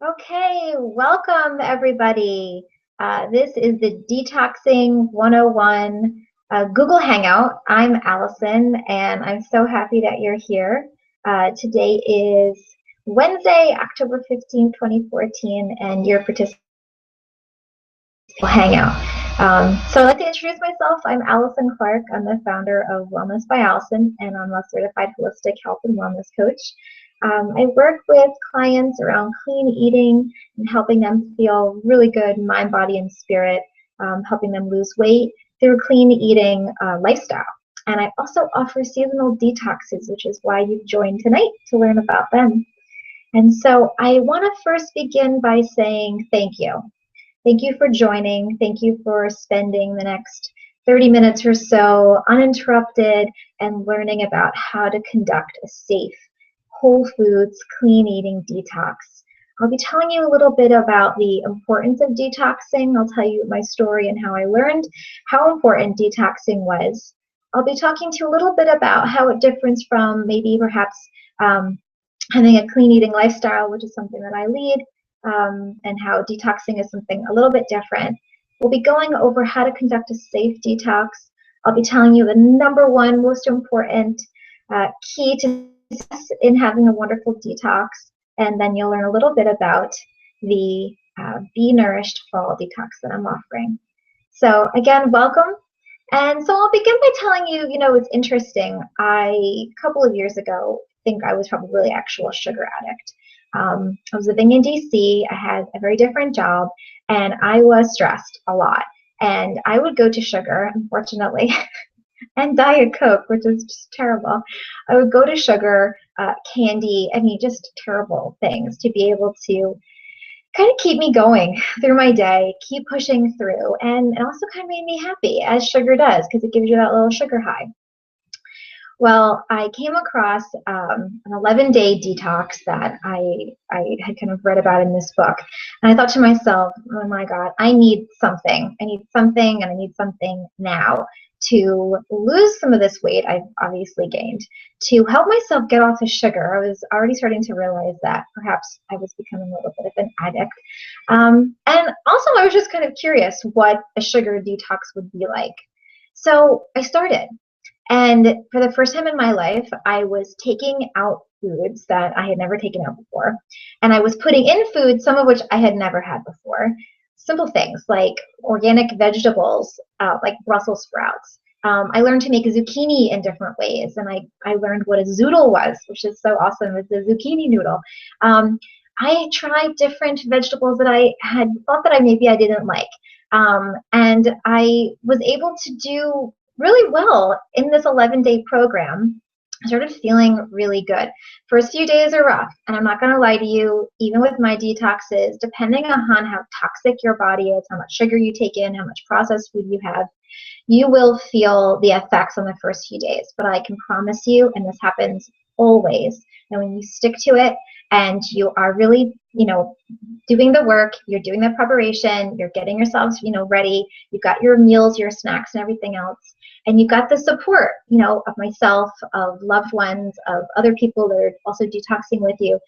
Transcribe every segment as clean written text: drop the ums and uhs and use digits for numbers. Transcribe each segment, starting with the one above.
Okay, welcome everybody. This is the Detoxing 101 Google Hangout. I'm Allison and I'm so happy that you're here. Today is Wednesday, October 15th, 2014, and you're participating in the Hangout. So I'd like to introduce myself. I'm Alyson Clark. I'm the founder of Wellness by Alyson, and I'm a certified holistic health and wellness coach. I work with clients around clean eating and helping them feel really good, mind, body, and spirit, helping them lose weight through a clean eating lifestyle. And I also offer seasonal detoxes, which is why you've joined tonight to learn about them. And so I want to first begin by saying thank you. Thank you for joining. Thank you for spending the next 30 minutes or so uninterrupted and learning about how to conduct a safe, whole foods, clean eating detox. I'll be telling you a little bit about the importance of detoxing. I'll tell you my story and how I learned how important detoxing was. I'll be talking to you a little bit about how it differs from maybe perhaps having a clean eating lifestyle, which is something that I lead, and how detoxing is something a little bit different. We'll be going over how to conduct a safe detox. I'll be telling you the number one most important key to in having a wonderful detox, and then you'll learn a little bit about the Be Nourished fall detox that I'm offering. So again, welcome. And so I'll begin by telling you, it's interesting. A couple of years ago, I think I was probably the actual sugar addict. I was living in DC. I had a very different job, and I was stressed a lot. And I would go to sugar, unfortunately, and Diet Coke, which is just terrible. I would go to sugar, candy, just terrible things to be able to kind of keep me going through my day, keep pushing through, and it also kind of made me happy, as sugar does, because it gives you that little sugar high. Well, I came across an 11-day detox that I had kind of read about in this book. And I thought to myself, oh my God, I need something. I need something, and I need something now to lose some of this weight I've obviously gained, to help myself get off the sugar. I was already starting to realize that perhaps I was becoming a little bit of an addict. And also I was just kind of curious what a sugar detox would be like. So I started. And for the first time in my life, I was taking out foods that I had never taken out before. And I was putting in food, some of which I had never had before. Simple things like organic vegetables, like Brussels sprouts. I learned to make zucchini in different ways. And I learned what a zoodle was, which is so awesome. It's a zucchini noodle. I tried different vegetables that I had thought that maybe I didn't like. And I was able to do really well in this 11-day program. I started feeling really good. First few days are rough, and I'm not going to lie to you, even with my detoxes, depending on how toxic your body is, how much sugar you take in, how much processed food you have, you will feel the effects on the first few days. But I can promise you, and this happens always, and when you stick to it and you are really, doing the work, you're doing the preparation, you're getting yourselves, ready, you've got your meals, your snacks, and everything else, and you've got the support, of myself, of loved ones, of other people that are also detoxing with you,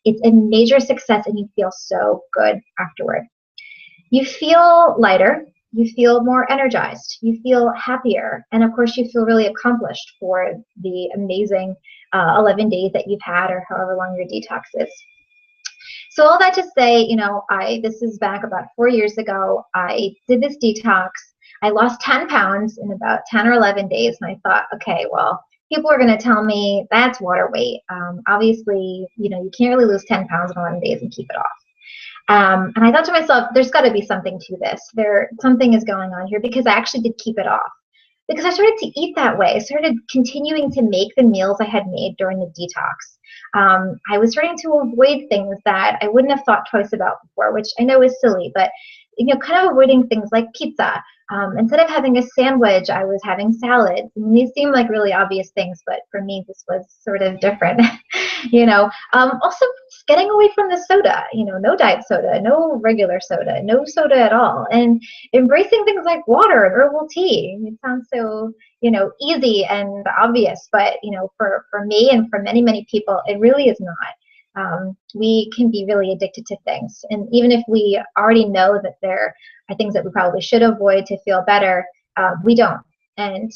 it's a major success, and you feel so good afterward. You feel lighter, you feel more energized, you feel happier, and of course you feel really accomplished for the amazing 11 days that you've had, or however long your detox is. So all that to say, this is back about 4 years ago. I did this detox. I lost 10 pounds in about 10 or 11 days, and I thought, okay, well, people are going to tell me that's water weight. Obviously, you can't really lose 10 pounds in 11 days and keep it off. And I thought to myself, there's got to be something to this. Something is going on here, because I actually did keep it off. Because I started to eat that way. I started continuing to make the meals I had made during the detox. I was starting to avoid things that I wouldn't have thought twice about before, which I know is silly, but kind of avoiding things like pizza. Instead of having a sandwich, I was having salads. These seem like really obvious things, but for me, this was sort of different. Also getting away from the soda, no diet soda, no regular soda, no soda at all, and embracing things like water and herbal tea. It sounds so, easy and obvious, but, for me and for many, many people, it really is not. we can be really addicted to things. And even if we already know that there are things that we probably should avoid to feel better, we don't. And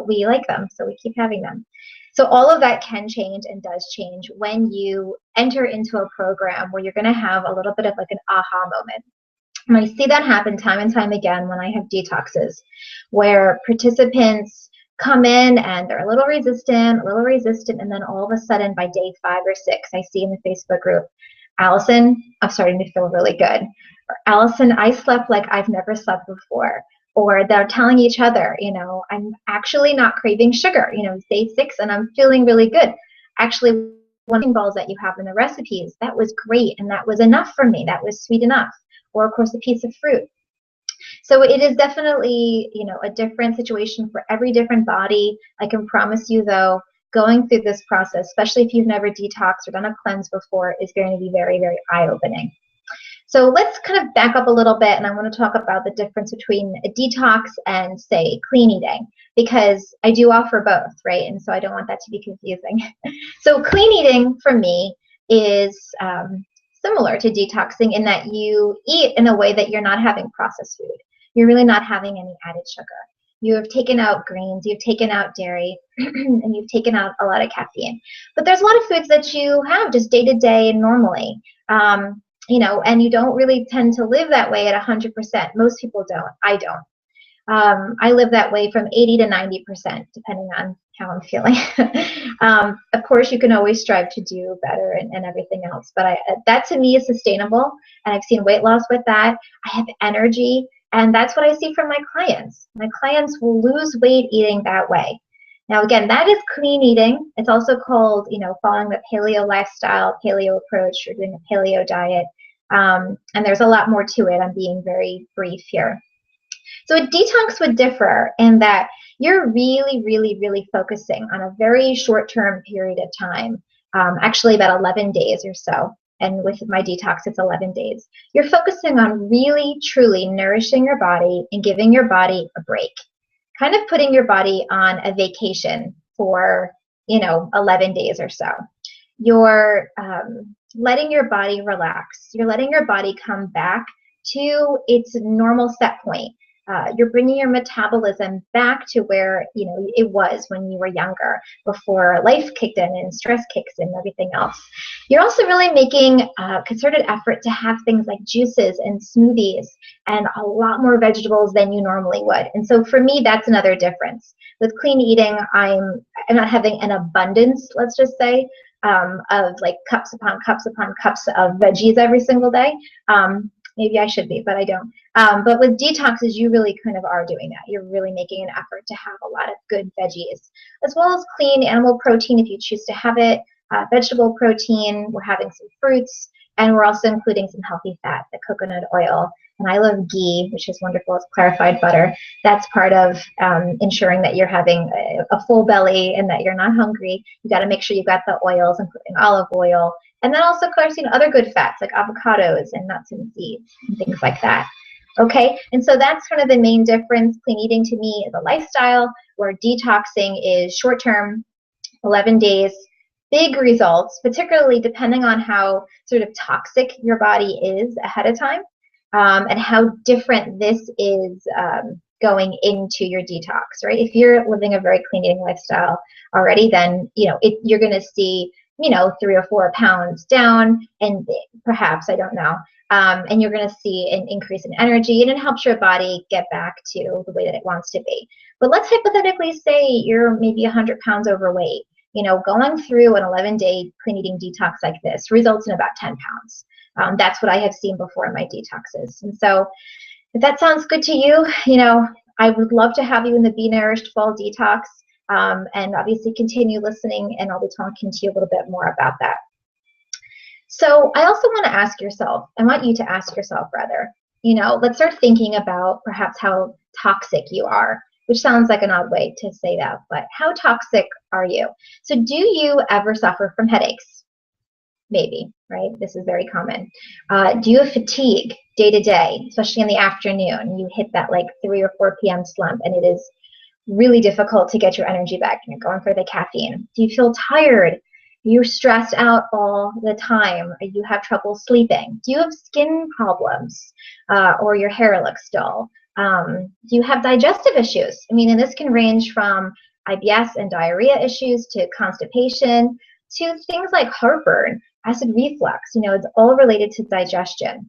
we like them, so we keep having them. So all of that can change and does change when you enter into a program where you're going to have a little bit of like an aha moment. And I see that happen time and time again when I have detoxes, where participants come in and they're a little resistant, and then all of a sudden by day 5 or 6, I see in the Facebook group, Alyson, I'm starting to feel really good. Or, Alyson, I slept like I've never slept before. Or they're telling each other, you know, I'm actually not craving sugar. You know, it's day 6 and I'm feeling really good. Actually, one of the balls that you have in the recipes, that was great and that was enough for me. That was sweet enough. Or of course a piece of fruit. So it is definitely, you know, a different situation for every different body. I can promise you though, going through this process, especially if you've never detoxed or done a cleanse before, is going to be very, very eye-opening. So let's kind of back up a little bit, and I want to talk about the difference between a detox and, say, clean eating, because I do offer both, right? And so I don't want that to be confusing. So clean eating for me is similar to detoxing in that you eat in a way that you're not having processed food. You're really not having any added sugar. You have taken out greens, you've taken out dairy, and you've taken out a lot of caffeine. But there's a lot of foods that you have just day to day and normally. You know, and you don't really tend to live that way at 100%. Most people don't. I don't. I live that way from 80 to 90%, depending on how I'm feeling. Of course, you can always strive to do better and everything else, but that to me is sustainable, and I've seen weight loss with that. I have energy, and that's what I see from my clients. My clients will lose weight eating that way. Now, again, that is clean eating. It's also called, you know, following the paleo lifestyle, paleo approach, or doing a paleo diet. And there's a lot more to it. I'm being very brief here. So a detox would differ in that you're really, really, really focusing on a very short-term period of time, actually about 11 days or so. And with my detox, it's 11 days. You're focusing on really, truly nourishing your body and giving your body a break. Kind of putting your body on a vacation for, you know, 11 days or so. You're letting your body relax. You're letting your body come back to its normal set point. You're bringing your metabolism back to where, you know, it was when you were younger, before life kicked in and stress kicks in and everything else. You're also really making a concerted effort to have things like juices and smoothies and a lot more vegetables than you normally would. And so for me, that's another difference. With clean eating, I'm not having an abundance, let's just say, of like cups upon cups upon cups of veggies every single day. Maybe I should be, but I don't. But with detoxes, you really kind of are doing that. You're really making an effort to have a lot of good veggies, as well as clean animal protein if you choose to have it, vegetable protein. We're having some fruits, and we're also including some healthy fat, the coconut oil. And I love ghee, which is wonderful. It's clarified butter. That's part of ensuring that you're having a full belly and that you're not hungry. You got to make sure you've got the oils, including olive oil. And then also, of course, you know, other good fats like avocados and nuts and seeds and things like that. Okay, and so that's kind of the main difference. Clean eating to me is a lifestyle, where detoxing is short-term, 11 days, big results, particularly depending on how sort of toxic your body is ahead of time, and how different this is going into your detox, right? If you're living a very clean eating lifestyle already, then, you know, you're going to see, you know, 3 or 4 pounds down, and perhaps, I don't know, and you're going to see an increase in energy, and it helps your body get back to the way that it wants to be. But let's hypothetically say you're maybe 100 pounds overweight. You know, going through an 11-day clean eating detox like this results in about 10 pounds. That's what I have seen before in my detoxes. And so if that sounds good to you, you know, I would love to have you in the Be Nourished Fall Detox. And obviously continue listening, and I'll be talking to you a little bit more about that. So I also want to ask yourself, I want you to ask yourself rather, you know, let's start thinking about perhaps how toxic you are, which sounds like an odd way to say that, but how toxic are you? So do you ever suffer from headaches? Maybe, right? This is very common. Do you have fatigue day to day, especially in the afternoon? You hit that like 3 or 4 p.m. slump, and it is really difficult to get your energy back, and you're going for the caffeine. Do you feel tired You're stressed out all the time. You have trouble sleeping. Do you have skin problems, or your hair looks dull? Do you have digestive issues? I mean, and this can range from IBS and diarrhea issues to constipation to things like heartburn, acid reflux. You know, it's all related to digestion.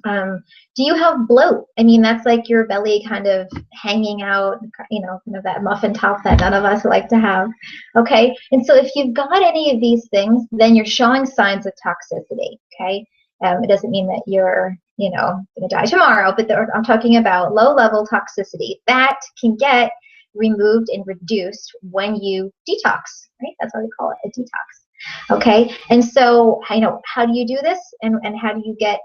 Do you have bloat? I mean, that's like your belly kind of hanging out, you know, that muffin top that none of us like to have. Okay, and so if you've got any of these things, then you're showing signs of toxicity. Okay, it doesn't mean that you're, you know, going to die tomorrow, but I'm talking about low-level toxicity that can get removed and reduced when you detox. Right? That's why we call it a detox. Okay, and so, you know, how do you do this, and how do you get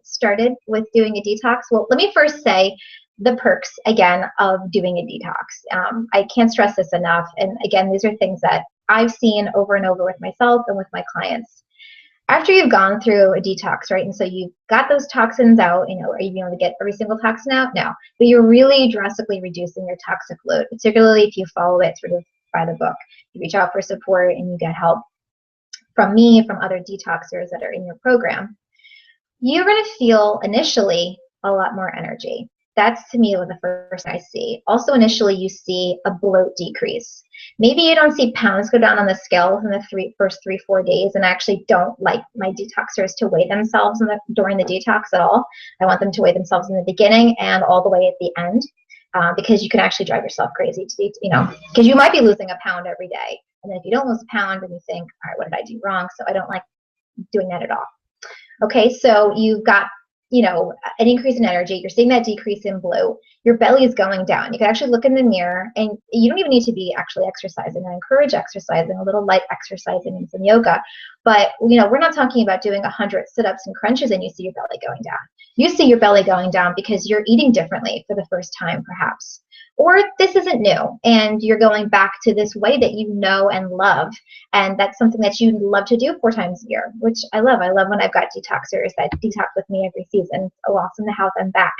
started with doing a detox? Well, let me first say the perks, again, of doing a detox. I can't stress this enough, and again, these are things that I've seen over and over with myself and with my clients. After you've gone through a detox, right, and so you've got those toxins out, you know, are you able to get every single toxin out? No, but you're really drastically reducing your toxic load, particularly if you follow it sort of by the book. You reach out for support and you get help from me, from other detoxers that are in your program. You're going to feel initially a lot more energy. That's, to me, what the first thing I see. Also, initially, you see a bloat decrease. Maybe you don't see pounds go down on the scale within the first 3-4 days, and I actually don't like my detoxers to weigh themselves during the detox at all. I want them to weigh themselves in the beginning and all the way at the end, because you can actually drive yourself crazy to be, you know, because you might be losing a pound every day. And then if you don't lose a pound, then you think, all right, what did I do wrong? So I don't like doing that at all. Okay, so you've got, you know, an increase in energy. You're seeing that decrease in bloat. Your belly is going down. You can actually look in the mirror, and you don't even need to be actually exercising. I encourage exercising, a little light exercising and some yoga. But, you know, we're not talking about doing 100 sit-ups and crunches and you see your belly going down. You see your belly going down because you're eating differently for the first time, perhaps. Or this isn't new, and you're going back to this way that you know and love, and that's something that you love to do 4 times a year, which I love. I love when I've got detoxers that detox with me every season. It's awesome to have them back.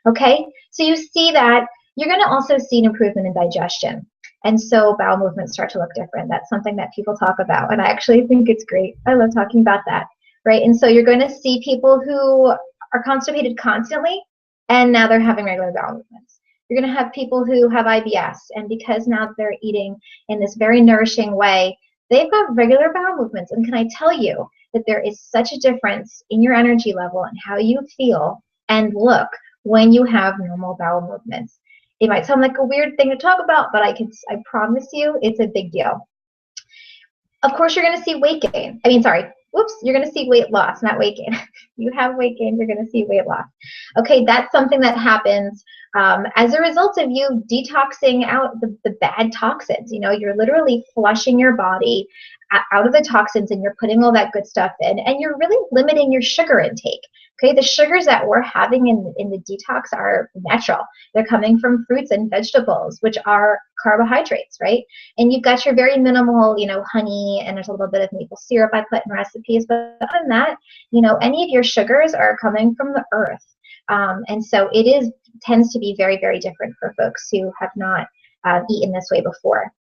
Okay, so you see that. You're going to also see an improvement in digestion, and so bowel movements start to look different. That's something that people talk about, and I actually think it's great. I love talking about that, right? And so you're going to see people who are constipated constantly, and now they're having regular bowel movements. You're going to have people who have IBS, and because now they're eating in this very nourishing way, they've got regular bowel movements. And can I tell you that there is such a difference in your energy level and how you feel and look when you have normal bowel movements. It might sound like a weird thing to talk about, but I promise you it's a big deal. Of course, you're going to see weight gain. You're going to see weight loss, not weight gain. You have weight gain, you're going to see weight loss. Okay, that's something that happens as a result of you detoxing out the bad toxins. You know, you're literally flushing your body out of the toxins, and you're putting all that good stuff in, and you're really limiting your sugar intake. Okay, the sugars that we're having in the detox are natural. They're coming from fruits and vegetables, which are carbohydrates, right? And you've got your very minimal, you know, honey, and there's a little bit of maple syrup I put in recipes. But other than that, you know, any of your sugars are coming from the earth. And so it tends to be very, very different for folks who have not eaten this way before.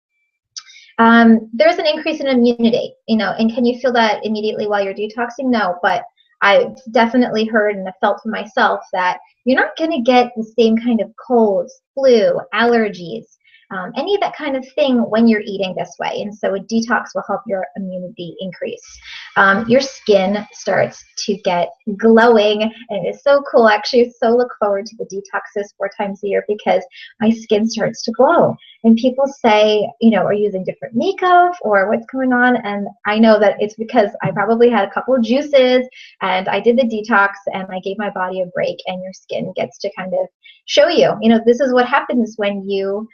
There's an increase in immunity, you know, and can you feel that immediately while you're detoxing? No, but I've definitely heard and have felt for myself that you're not going to get the same kind of colds, flu, allergies, any of that kind of thing when you're eating this way. And so a detox will help your immunity increase. Your skin starts to get glowing, and it's so cool. Actually, I so look forward to the detoxes 4 times a year because my skin starts to glow. And people say, you know, are you using different makeup or what's going on? And I know that it's because I probably had a couple of juices and I did the detox and I gave my body a break, and your skin gets to kind of show you, you know, this is what happens when you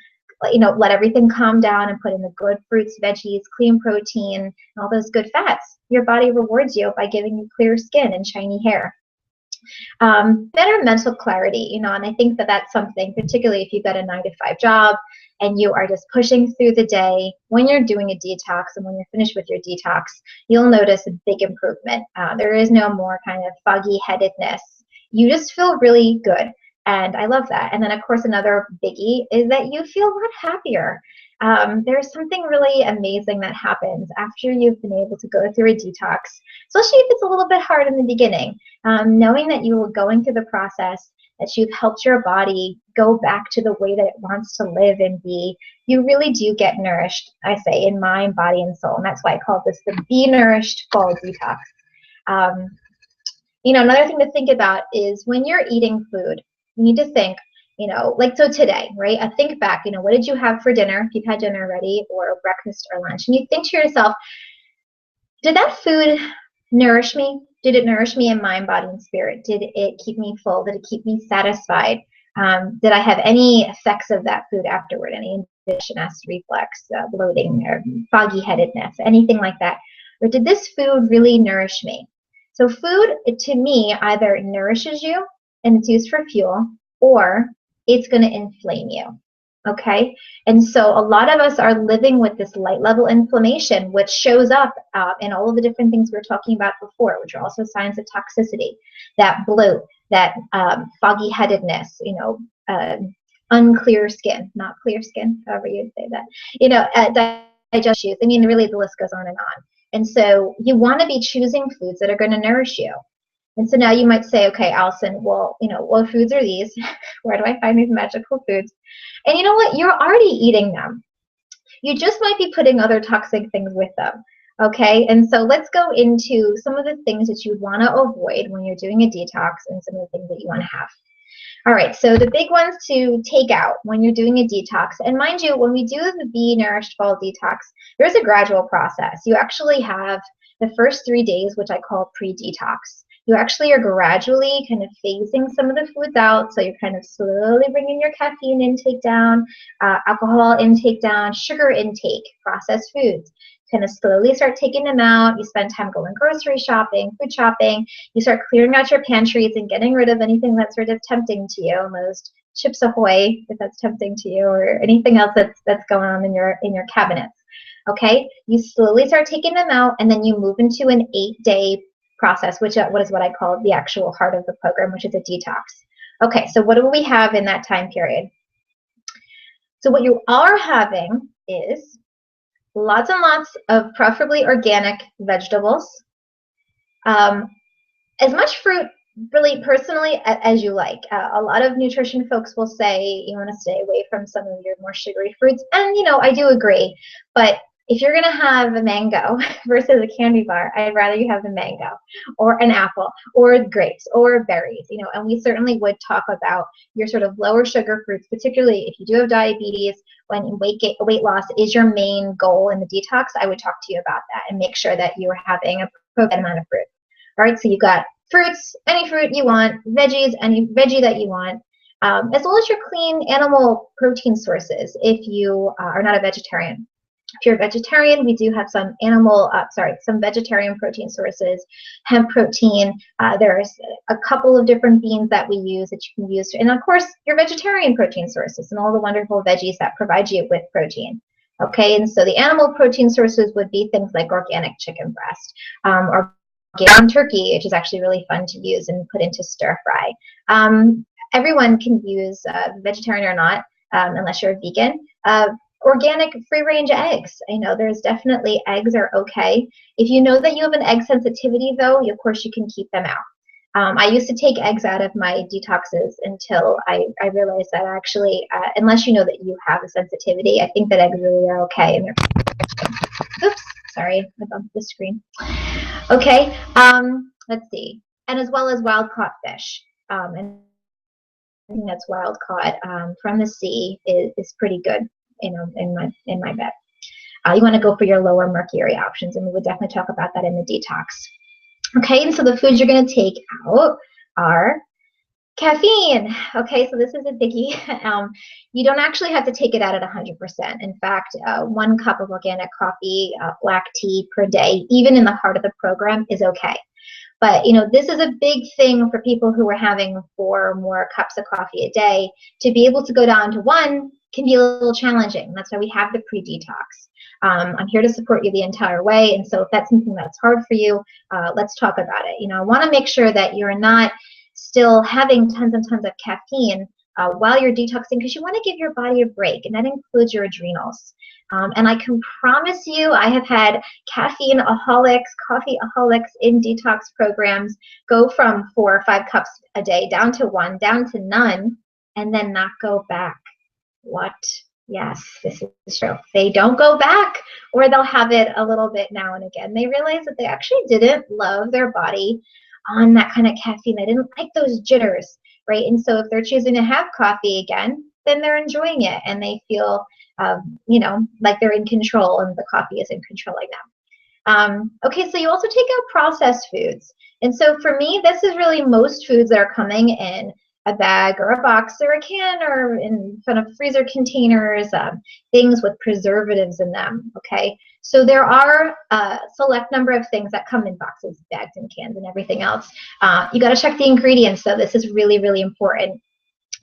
know, let everything calm down and put in the good fruits, veggies, clean protein, and all those good fats. Your body rewards you by giving you clear skin and shiny hair. Better mental clarity, you know, and I think that that's something, particularly if you've got a 9-to-5 job and you are just pushing through the day. When you're doing a detox and when you're finished with your detox, you'll notice a big improvement. There is no more kind of foggy headedness. You just feel really good. And I love that. And then, of course, another biggie is that you feel a lot happier. there's something really amazing that happens after you've been able to go through a detox, especially if it's a little bit hard in the beginning. Knowing that you were going through the process, that you've helped your body go back to the way that it wants to live and be, you really do get nourished, I say, in mind, body, and soul. And that's why I call this the Be Nourished Fall Detox. Another thing to think about is when you're eating food, you need to think, like so today, right? Think back, what did you have for dinner, if you've had dinner already, or breakfast or lunch? And you think to yourself, did that food nourish me? Did it nourish me in mind, body, and spirit? Did it keep me full? Did it keep me satisfied? Did I have any effects of that food afterward? Any indigestion, acid reflux, bloating, or foggy-headedness, anything like that? Or did this food really nourish me? So food, to me, either nourishes you and it's used for fuel, or it's going to inflame you. Okay? And so a lot of us are living with this light level inflammation, which shows up in all of the different things we were talking about before, which are also signs of toxicity, that bloat, that foggy headedness, unclear skin, not clear skin, however you'd say that, digestion issues. I mean, really the list goes on and on. And so you want to be choosing foods that are going to nourish you. And so now you might say, okay, Alyson, well, what foods are these? Where do I find these magical foods? And you know what? You're already eating them. You just might be putting other toxic things with them. Okay? And so let's go into some of the things that you want to avoid when you're doing a detox and some of the things that you want to have. All right, so the big ones to take out when you're doing a detox, and mind you, when we do the Be Nourished Fall Detox, there's a gradual process. You actually have the first 3 days, which I call pre-detox. You actually are gradually kind of phasing some of the foods out, so you're kind of slowly bringing your caffeine intake down, alcohol intake down, sugar intake, processed foods. Kind of slowly start taking them out. You spend time going grocery shopping, food shopping. You start clearing out your pantries and getting rid of anything that's sort of tempting to you. Most Chips Ahoy, if that's tempting to you, or anything else that's going on in your cabinets. Okay, you slowly start taking them out, and then you move into an 8-day process, which is what I call the actual heart of the program, which is a detox. Okay, so what do we have in that time period? So what you are having is lots and lots of preferably organic vegetables, as much fruit, really personally, as you like. A lot of nutrition folks will say you want to stay away from some of your more sugary fruits, and I do agree, but if you're going to have a mango versus a candy bar, I'd rather you have a mango or an apple or grapes or berries, and we certainly would talk about your sort of lower sugar fruits, particularly if you do have diabetes, when weight loss is your main goal in the detox. I would talk to you about that and make sure that you are having a appropriate amount of fruit. All right, so you've got fruits, any fruit you want, veggies, any veggie that you want, as well as your clean animal protein sources if you are not a vegetarian. If you're a vegetarian, we do have some some vegetarian protein sources, hemp protein. There's a couple of different beans that we use that you can use. And of course, your vegetarian protein sources and all the wonderful veggies that provide you with protein. Okay, and so the animal protein sources would be things like organic chicken breast, or organic turkey, which is actually really fun to use and put into stir fry. Everyone can use, vegetarian or not, unless you're a vegan. Organic free-range eggs. There's definitely eggs are okay. If you know that you have an egg sensitivity, though, of course you can keep them out. I used to take eggs out of my detoxes until I realized that actually, unless you know that you have a sensitivity, I think that eggs really are okay. And they're, oops, sorry, I bumped the screen. Okay, let's see. And as well as wild-caught fish. And anything that's wild-caught from the sea is pretty good. In my bet. You want to go for your lower mercury options, and we would definitely talk about that in the detox. Okay, and so the foods you're going to take out are caffeine. Okay, so this is a biggie. You don't actually have to take it out at 100%. In fact, 1 cup of organic coffee, black tea per day, even in the heart of the program, is okay. But this is a big thing for people who are having 4 or more cups of coffee a day. To be able to go down to 1 can be a little challenging. That's why we have the pre-detox. I'm here to support you the entire way, and so if that's something that's hard for you, let's talk about it. I want to make sure that you're not still having tons and tons of caffeine, while you're detoxing, because you want to give your body a break, and that includes your adrenals. And I can promise you, I have had caffeine-aholics, coffee-aholics in detox programs go from 4 or 5 cups a day down to 1, down to none, and then not go back. What? Yes, this is true. They don't go back, or they'll have it a little bit now and again. They realize that they actually didn't love their body on that kind of caffeine. They didn't like those jitters, right? And so if they're choosing to have coffee again, then they're enjoying it, and they feel, you know, like they're in control, and the coffee is in controlling them. Okay, so you also take out processed foods. And so for me, this is really most foods that are coming in a bag or a box or a can or in front of freezer containers, things with preservatives in them, okay? So there are a select number of things that come in boxes, bags, and cans and everything else. You gotta check the ingredients, so this is really, really important.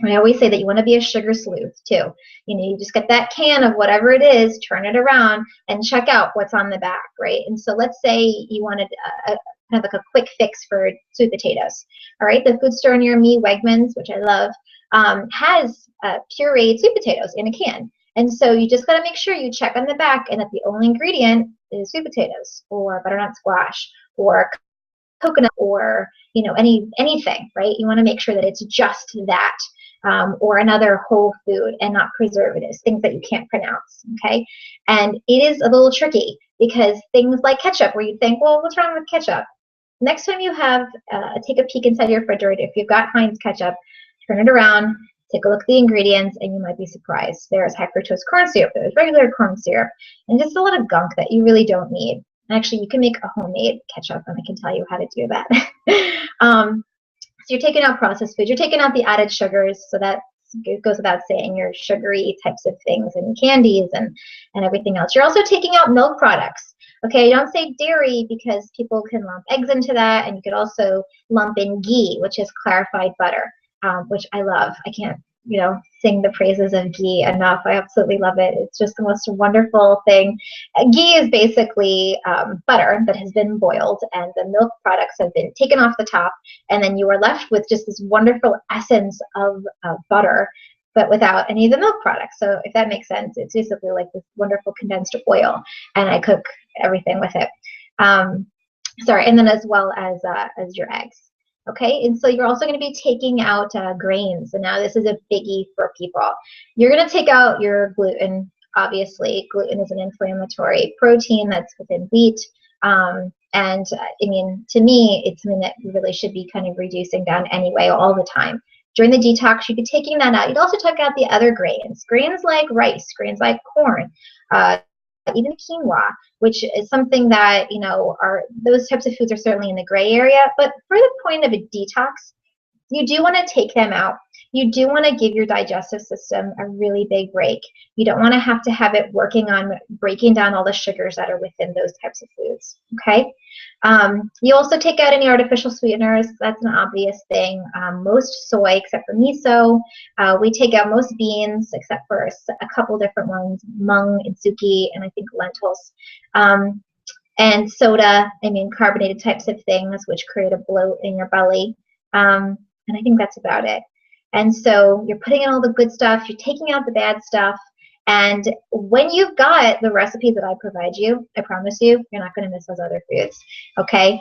I always say that you want to be a sugar sleuth too. You know, you just get that can of whatever it is, turn it around, and check out what's on the back, right? And so let's say you wanted kind of like a quick fix for sweet potatoes. All right, the food store near me, Wegmans, which I love, has pureed sweet potatoes in a can. And so you just got to make sure you check on the back and that the only ingredient is sweet potatoes or butternut squash or coconut or, you know, anything, right? You want to make sure that it's just that. Or another whole food and not preservatives, things that you can't pronounce, okay? And it is a little tricky because things like ketchup, where you think, well, what's wrong with ketchup? Next time you have, take a peek inside your refrigerator. If you've got Heinz ketchup, turn it around, take a look at the ingredients, and you might be surprised. There's high fructose corn syrup, there's regular corn syrup, and just a lot of gunk that you really don't need. Actually, you can make a homemade ketchup, and I can tell you how to do that. So you're taking out processed food, you're taking out the added sugars, so that it goes without saying, your sugary types of things and candies and everything else. You're also taking out milk products. Okay, don't say dairy because people can lump eggs into that, and you could also lump in ghee, which is clarified butter, which I love. I can't, you know, sing the praises of ghee enough. I absolutely love it. It's just the most wonderful thing. Ghee is basically butter that has been boiled, and the milk products have been taken off the top, and then you are left with just this wonderful essence of butter, but without any of the milk products. So if that makes sense, it's basically like this wonderful condensed oil, and I cook everything with it. Sorry, and then as well as your eggs. Okay, and so you're also going to be taking out grains, and now this is a biggie for people. You're going to take out your gluten. Obviously, gluten is an inflammatory protein that's within wheat, and I mean, to me, it's something that we really should be kind of reducing down anyway, all the time. During the detox, you'd be taking that out. You'd also take out the other grains like rice, grains like corn, even quinoa, which is something that, you know, those types of foods are certainly in the gray area. But for the point of a detox, you do want to take them out. You do want to give your digestive system a really big break. You don't want to have it working on breaking down all the sugars that are within those types of foods, okay? You also take out any artificial sweeteners. That's an obvious thing. Most soy, except for miso. We take out most beans, except for a couple different ones, mung and suki, and I think lentils. And soda, I mean, carbonated types of things, which create a bloat in your belly. And I think that's about it. And so you're putting in all the good stuff, you're taking out the bad stuff, and when you've got the recipes that I provide you, I promise you, you're not going to miss those other foods, okay?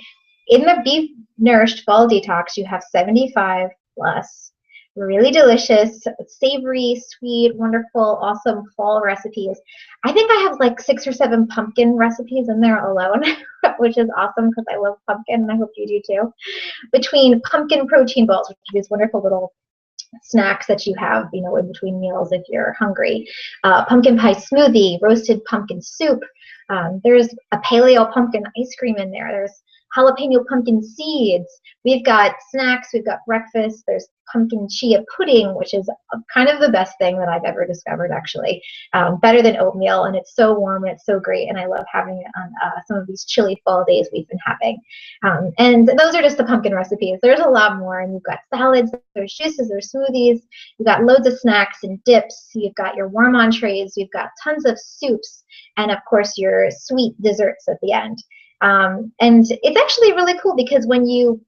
In the Beef Nourished Fall Detox, you have 75 plus really delicious, savory, sweet, wonderful, awesome fall recipes. I think I have like 6 or 7 pumpkin recipes in there alone, which is awesome because I love pumpkin, and I hope you do too. Between pumpkin protein balls, which are these wonderful little snacks that you have, you know, in between meals if you're hungry. Pumpkin pie smoothie, roasted pumpkin soup. There's a paleo pumpkin ice cream in there. There's jalapeno pumpkin seeds. We've got snacks. We've got breakfast. There's pumpkin chia pudding, which is kind of the best thing that I've ever discovered, actually. Better than oatmeal, and it's so warm and it's so great, and I love having it on some of these chilly fall days we've been having. And those are just the pumpkin recipes. There's a lot more, and you've got salads, there's juices, there's smoothies, you've got loads of snacks and dips, you've got your warm entrees, you've got tons of soups, and of course your sweet desserts at the end. And it's actually really cool because when you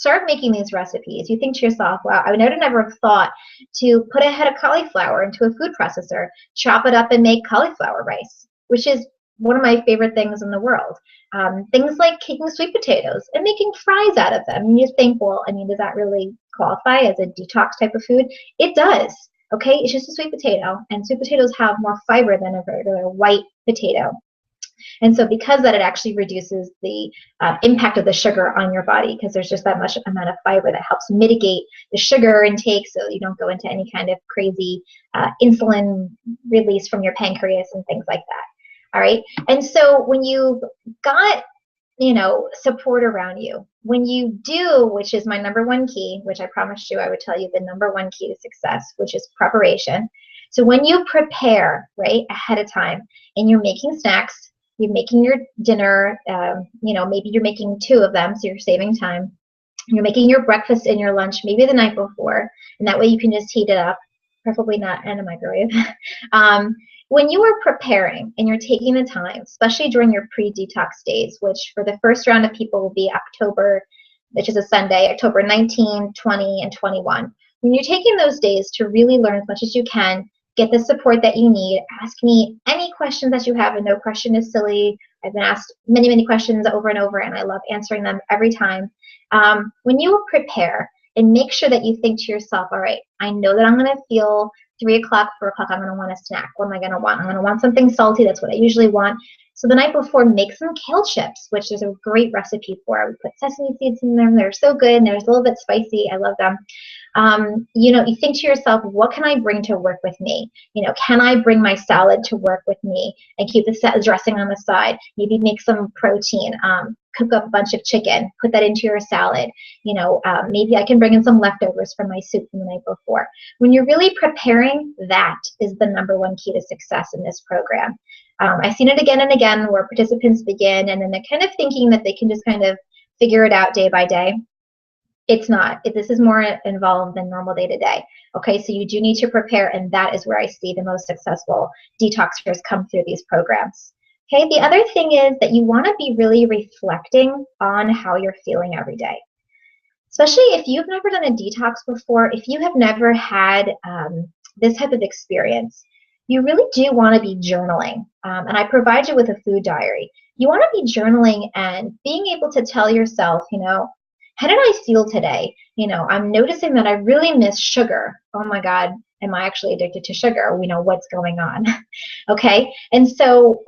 start making these recipes, you think to yourself, wow, I would have never thought to put a head of cauliflower into a food processor, chop it up and make cauliflower rice, which is one of my favorite things in the world. Things like taking sweet potatoes and making fries out of them. And you think, well, I mean, does that really qualify as a detox type of food? It does. Okay, it's just a sweet potato, and sweet potatoes have more fiber than a regular white potato. And so because of that, it actually reduces the impact of the sugar on your body, because there's just that much amount of fiber that helps mitigate the sugar intake so you don't go into any kind of crazy insulin release from your pancreas and things like that. All right. And so when you've got, support around you, when you do, which is my number one key, which I promised you I would tell you the number one key to success, which is preparation. So when you prepare, right, ahead of time, and you're making snacks, you're making your dinner, maybe you're making 2 of them, so you're saving time. You're making your breakfast and your lunch maybe the night before, and that way you can just heat it up, preferably not in a microwave. When you are preparing and you're taking the time, especially during your pre-detox days, which for the first round of people will be October, which is a Sunday, October 19, 20, and 21. When you're taking those days to really learn as much as you can, get the support that you need, ask me any questions that you have, and no question is silly. I've been asked many, many questions over and over, and I love answering them every time. When you prepare, and make sure that you think to yourself, all right, I know that I'm going to feel 3 o'clock, 4 o'clock, I'm going to want a snack. What am I going to want? I'm going to want something salty. That's what I usually want. So the night before, make some kale chips, which is a great recipe for. We put sesame seeds in them. They're so good, and they're a little bit spicy. I love them. You think to yourself, what can I bring to work with me? Can I bring my salad to work with me and keep the dressing on the side? Maybe make some protein, cook up a bunch of chicken, put that into your salad. Maybe I can bring in some leftovers from my soup from the night before. When you're really preparing, that is the number one key to success in this program. I've seen it again and again where participants begin and then they're kind of thinking that they can just kind of figure it out day by day. It's not. This is more involved than normal day to day. Okay, so you do need to prepare, and that is where I see the most successful detoxers come through these programs. Okay, the other thing is that you want to be really reflecting on how you're feeling every day. Especially if you've never done a detox before, if you have never had this type of experience, you really do want to be journaling. And I provide you with a food diary. You want to be journaling and being able to tell yourself, how did I feel today? I'm noticing that I really miss sugar. Oh my God, am I actually addicted to sugar? What's going on? Okay, and so,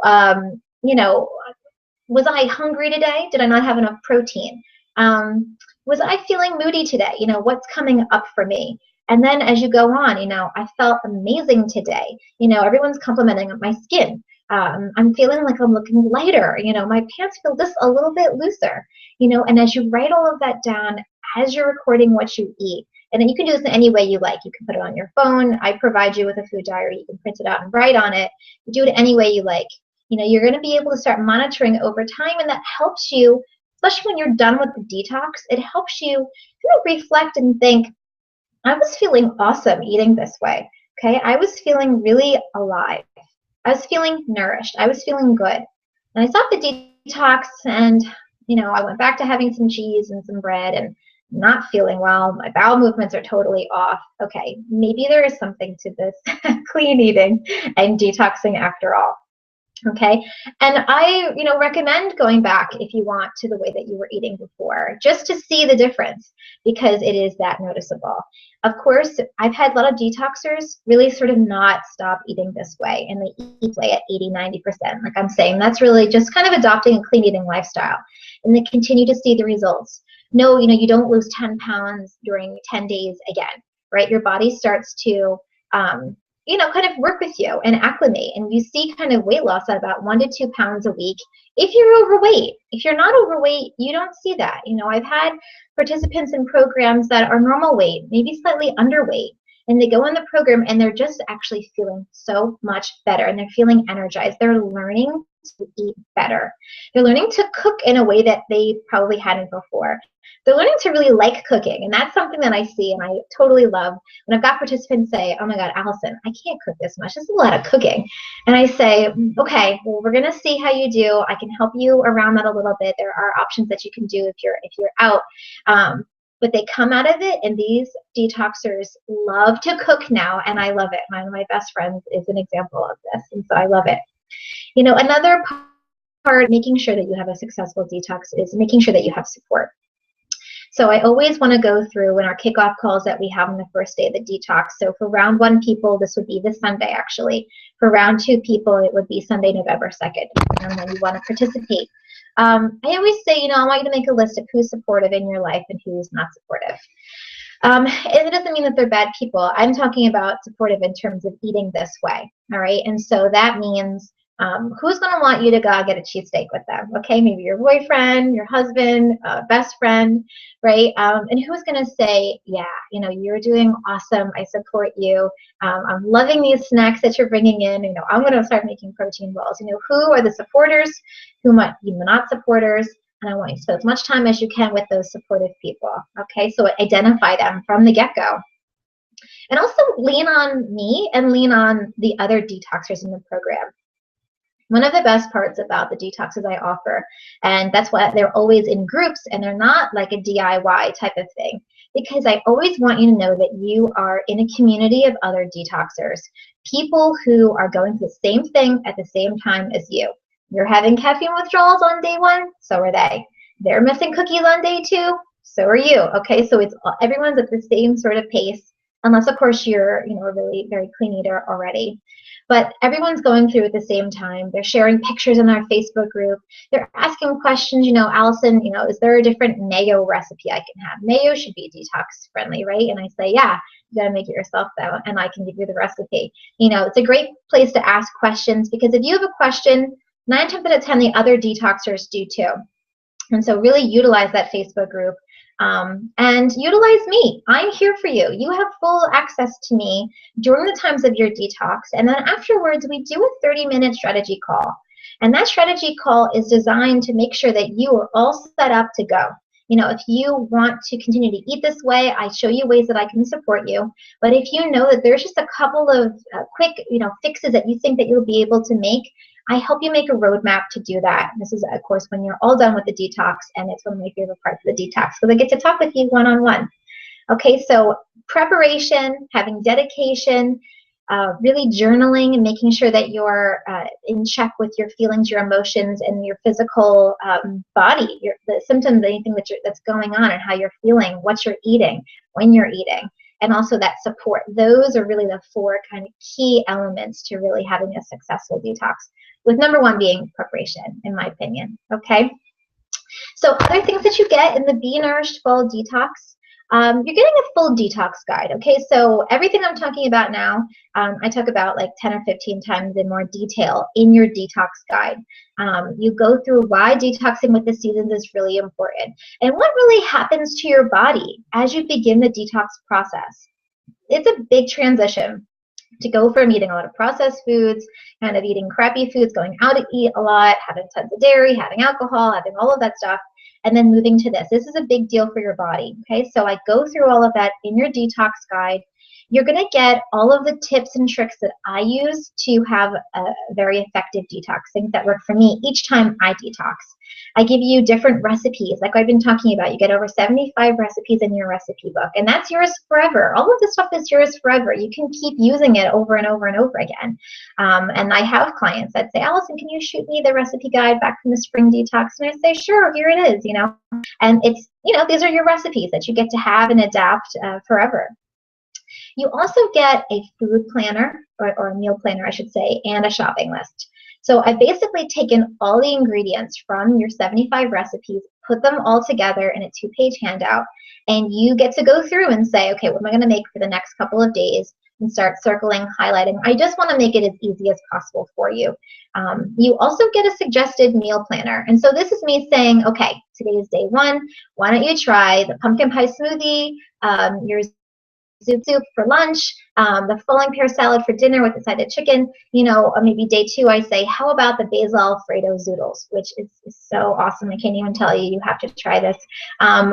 was I hungry today? Did I not have enough protein? Was I feeling moody today? What's coming up for me? And then as you go on, I felt amazing today. Everyone's complimenting my skin. I'm feeling like I'm looking lighter. My pants feel just a little bit looser. And as you write all of that down, as you're recording what you eat, and then you can do this in any way you like. You can put it on your phone. I provide you with a food diary. You can print it out and write on it. You do it any way you like. You're going to be able to start monitoring over time, and that helps you, especially when you're done with the detox, it helps you kind of reflect and think, I was feeling awesome eating this way. Okay, I was feeling really alive. I was feeling nourished. I was feeling good. And I stopped the detox, and I went back to having some cheese and some bread and not feeling well. My bowel movements are totally off. Okay, maybe there is something to this clean eating and detoxing after all. Okay, and I recommend going back if you want to the way that you were eating before, just to see the difference, because it is that noticeable. Of course, I've had a lot of detoxers really sort of not stop eating this way, and they eat way at 80-90%. Like I'm saying, that's really just kind of adopting a clean eating lifestyle, and they continue to see the results. No, you don't lose 10 pounds during 10 days again, right? Your body starts to kind of work with you and acclimate, and you see kind of weight loss at about 1 to 2 pounds a week if you're overweight. If you're not overweight, you don't see that. I've had participants in programs that are normal weight, maybe slightly underweight, and they go in the program and they're just actually feeling so much better, and they're feeling energized. They're learning to eat better. They're learning to cook in a way that they probably hadn't before. They're learning to really like cooking, and that's something that I see and I totally love. When I've got participants say, oh my God, Alyson, I can't cook this much. This is a lot of cooking. And I say, okay, well, we're going to see how you do. I can help you around that a little bit. There are options that you can do if you're out. but they come out of it, and these detoxers love to cook now, and I love it. One of my best friends is an example of this, and so I love it. You know, another part, making sure that you have a successful detox, is making sure that you have support. So I always want to go through in our kickoff calls that we have on the first day of the detox. So for round 1 people, this would be this Sunday actually. For round 2 people, it would be Sunday, November 2nd, and then you want to participate. I always say, you know, I want you to make a list of who's supportive in your life and who's not supportive. And it doesn't mean that they're bad people. I'm talking about supportive in terms of eating this way, all right? And so that means who's going to want you to go get a cheesesteak with them? Okay, maybe your boyfriend, your husband, best friend, right? And who's going to say, yeah, you know, you're doing awesome. I support you. I'm loving these snacks that you're bringing in. You know, I'm going to start making protein balls. You know, who are the supporters? Who might be not supporters? And I want you to spend as much time as you can with those supportive people. Okay, so identify them from the get-go. And also lean on me and lean on the other detoxers in the program. One of the best parts about the detoxes I offer, and that's why they're always in groups and they're not like a DIY type of thing, because I always want you to know that you are in a community of other detoxers, people who are going through the same thing at the same time as you. You're having caffeine withdrawals on day 1, so are they. They're missing cookies on day 2, so are you. Okay, so it's everyone's at the same sort of pace, unless of course you're, you know, a really very clean eater already. But everyone's going through at the same time. They're sharing pictures in our Facebook group. They're asking questions, you know, Alyson, you know, is there a different mayo recipe I can have? Mayo should be detox friendly, right? And I say, yeah, you gotta make it yourself though, and I can give you the recipe. You know, it's a great place to ask questions, because if you have a question, 9 times out of 10, the other detoxers do too. And so really utilize that Facebook group. And utilize me. I'm here for you. You have full access to me during the times of your detox. And then afterwards, we do a 30-minute strategy call. And that strategy call is designed to make sure that you are all set up to go. You know, if you want to continue to eat this way, I show you ways that I can support you. But if you know that there's just a couple of quick, you know, fixes that you think that you'll be able to make, I help you make a roadmap to do that. This is, of course, when you're all done with the detox, and it's one of my favorite parts of the detox, because I get to talk with you one-on-one. Okay, so preparation, having dedication, really journaling and making sure that you're in check with your feelings, your emotions, and your physical body, the symptoms, anything that's going on, and how you're feeling, what you're eating, when you're eating. And also that support. Those are really the 4 kind of key elements to really having a successful detox, with number 1 being preparation, in my opinion. Okay, so other things that you get in the Be Nourished Fall Detox, you're getting a full detox guide. Okay, so everything I'm talking about now, I talk about like 10 or 15 times in more detail in your detox guide. You go through why detoxing with the seasons is really important, and what really happens to your body as you begin the detox process. It's a big transition to go from eating a lot of processed foods, kind of eating crappy foods, going out to eat a lot, having tons of dairy, having alcohol, having all of that stuff, and then moving to this. This is a big deal for your body, okay? So I go through all of that in your detox guide. You're going to get all of the tips and tricks that I use to have a very effective detox, things that work for me each time I detox. I give you different recipes, like I've been talking about. You get over 75 recipes in your recipe book, and that's yours forever. All of this stuff is yours forever. You can keep using it over and over and over again. And I have clients that say, Alyson, can you shoot me the recipe guide back from the spring detox? And I say, sure, here it is, you know. And it's, you know, these are your recipes that you get to have and adapt forever. You also get a food planner, or a meal planner, I should say, and a shopping list. So I've basically taken all the ingredients from your 75 recipes, put them all together in a 2-page handout, and you get to go through and say, okay, what am I going to make for the next couple of days, and start circling, highlighting. I just want to make it as easy as possible for you. You also get a suggested meal planner. And so this is me saying, okay, today is day 1. Why don't you try the pumpkin pie smoothie, your soup for lunch, the falling pear salad for dinner with a side of chicken. You know, maybe day 2, I say, how about the basil Alfredo zoodles, which is so awesome. I can't even tell you, you have to try this.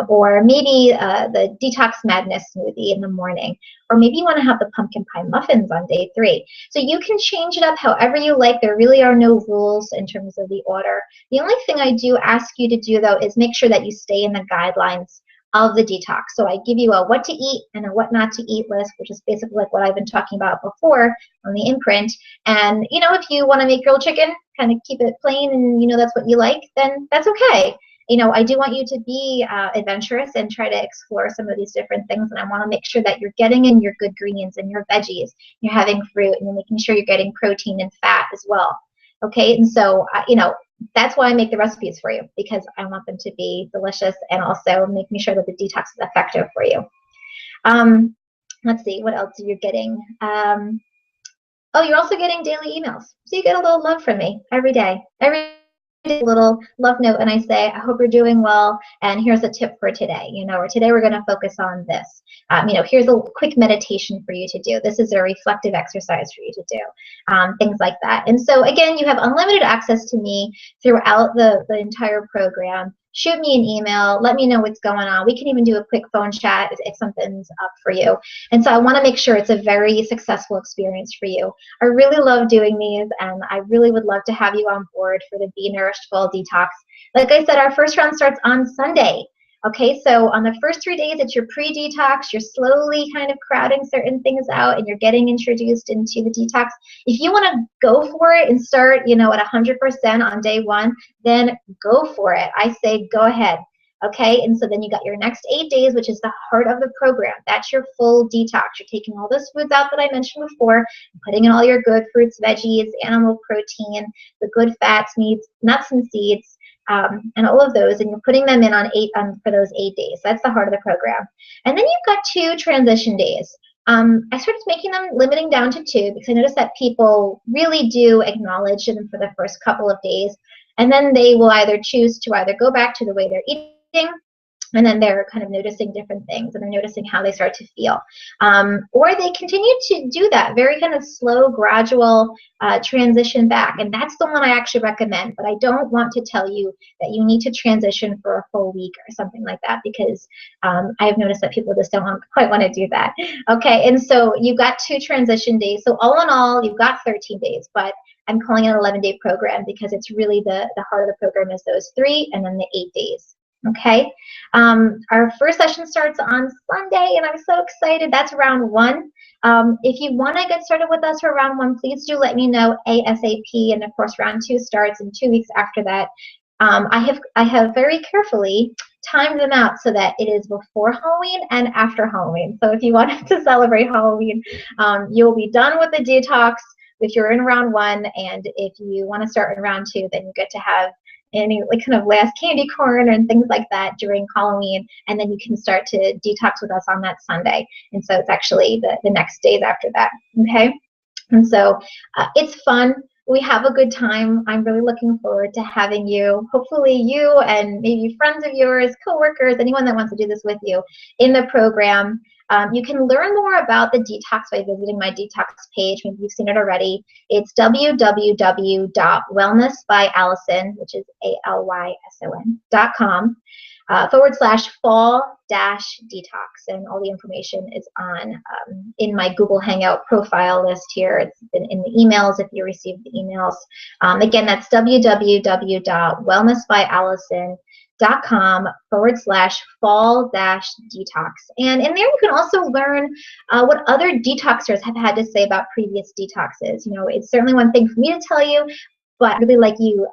Or maybe the Detox Madness smoothie in the morning. Or maybe you want to have the pumpkin pie muffins on day 3. So you can change it up however you like. There really are no rules in terms of the order. The only thing I do ask you to do, though, is make sure that you stay in the guidelines of the detox. So I give you a what to eat and a what not to eat list, which is basically like what I've been talking about before on the imprint. And, you know, if you want to make grilled chicken, kind of keep it plain and, you know, that's what you like, then that's okay. You know, I do want you to be adventurous and try to explore some of these different things. And I want to make sure that you're getting in your good greens and your veggies. You're having fruit and you're making sure you're getting protein and fat as well. Okay, and so, you know, that's why I make the recipes for you, because I want them to be delicious and also making sure that the detox is effective for you. Let's see, what else you're getting. Oh, you're also getting daily emails. So you get a little love from me every day. Every day, a little love note, and I say, I hope you're doing well, and here's a tip for today. You know, or today we're going to focus on this. You know, here's a quick meditation for you to do. This is a reflective exercise for you to do. Things like that. And so again, you have unlimited access to me throughout the entire program. Shoot me an email. Let me know what's going on. We can even do a quick phone chat if something's up for you. And so I want to make sure it's a very successful experience for you. I really love doing these, and I really would love to have you on board for the Be Nourished Fall Detox. Like I said, our first round starts on Sunday. Okay, so on the first 3 days, it's your pre-detox. You're slowly kind of crowding certain things out, and you're getting introduced into the detox. If you want to go for it and start, you know, at 100% on day one, then go for it. I say go ahead. Okay, and so then you got your next 8 days, which is the heart of the program. That's your full detox. You're taking all those foods out that I mentioned before, putting in all your good fruits, veggies, animal protein, the good fats, meats, nuts and seeds, and all of those, and you're putting them in on for those 8 days. That's the heart of the program. And then you've got 2 transition days. I started making them, limiting down to 2, because I noticed that people really do acknowledge them for the first couple of days, and then they will either choose to either go back to the way they're eating, and then they're kind of noticing different things, and they're noticing how they start to feel. Or they continue to do that very kind of slow, gradual transition back. And that's the one I actually recommend. But I don't want to tell you that you need to transition for a full week or something like that, because I have noticed that people just don't quite want to do that. Okay, and so you've got 2 transition days. So all in all, you've got 13 days. But I'm calling it an 11-day program because it's really the heart of the program is those 3 and then the 8 days. Okay, our first session starts on Sunday, and I'm so excited. That's round 1. If you want to get started with us for round 1, please do let me know ASAP. And of course, round 2 starts in 2 weeks after that. I have very carefully timed them out so that it is before Halloween and after Halloween. So if you wanted to celebrate Halloween, you'll be done with the detox if you're in round 1, and if you want to start in round 2, then you get to have any like kind of last candy corn and things like that during Halloween, and then you can start to detox with us on that Sunday. And so it's actually the next days after that. Okay, and so it's fun. We have a good time. I'm really looking forward to having you, hopefully you and maybe friends of yours, coworkers, anyone that wants to do this with you in the program. You can learn more about the detox by visiting my detox page. Maybe you've seen it already. It's www.wellnessbyalyson, which is ALYSON.com, /fall-detox. And all the information is on in my Google Hangout profile list here. It's been in the emails if you received the emails. Again, that's www.wellnessbyalyson.com /fall-detox. And in there you can also learn what other detoxers have had to say about previous detoxes. You know, it's certainly one thing for me to tell you, but I really like you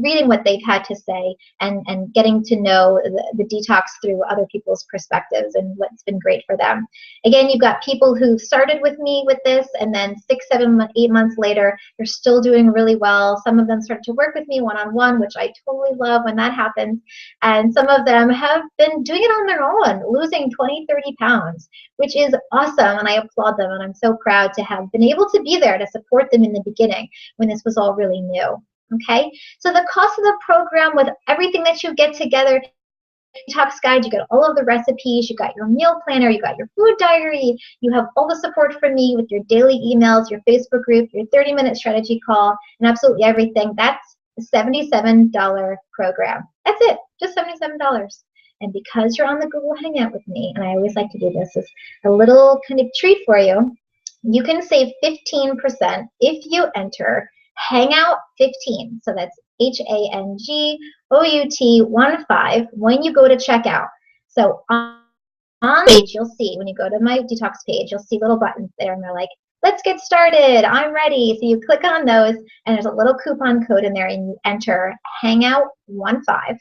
reading what they've had to say and getting to know the detox through other people's perspectives and what's been great for them. Again, you've got people who started with me with this, and then 6, 7, 8 months later, they're still doing really well. Some of them started to work with me one-on-one, which I totally love when that happens. And some of them have been doing it on their own, losing 20, 30 pounds, which is awesome, and I applaud them, and I'm so proud to have been able to be there to support them in the beginning when this was all really new. Okay, so the cost of the program with everything that you get together, detox guide, you get all of the recipes, you got your meal planner, you got your food diary, you have all the support from me with your daily emails, your Facebook group, your 30-minute strategy call, and absolutely everything. That's a $77 program. That's it, just $77. And because you're on the Google Hangout with me, and I always like to do this as a little kind of treat for you, you can save 15% if you enter Hangout 15. So that's HANGOUT 15 when you go to checkout. So on the page, you'll see, when you go to my detox page, you'll see little buttons there, and they're like, let's get started, I'm ready. So you click on those, and there's a little coupon code in there, and you enter Hangout15,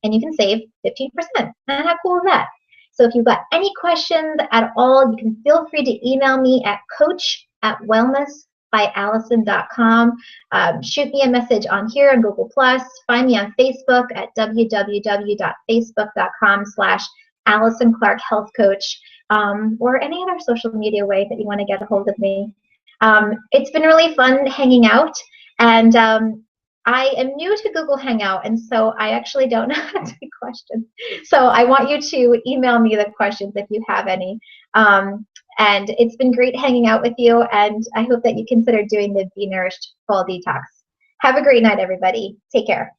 and you can save 15%. And how cool is that? So if you've got any questions at all, you can feel free to email me at coach@wellnessbyalyson.com. Shoot me a message on here on Google+. Find me on Facebook at www.facebook.com/Alyson Clark Health Coach, or any other social media way that you want to get a hold of me. It's been really fun hanging out, and I am new to Google Hangout, and so I actually don't know how to take questions. So I want you to email me the questions if you have any. And it's been great hanging out with you, and I hope that you consider doing the Be Nourished Fall Detox. Have a great night, everybody. Take care.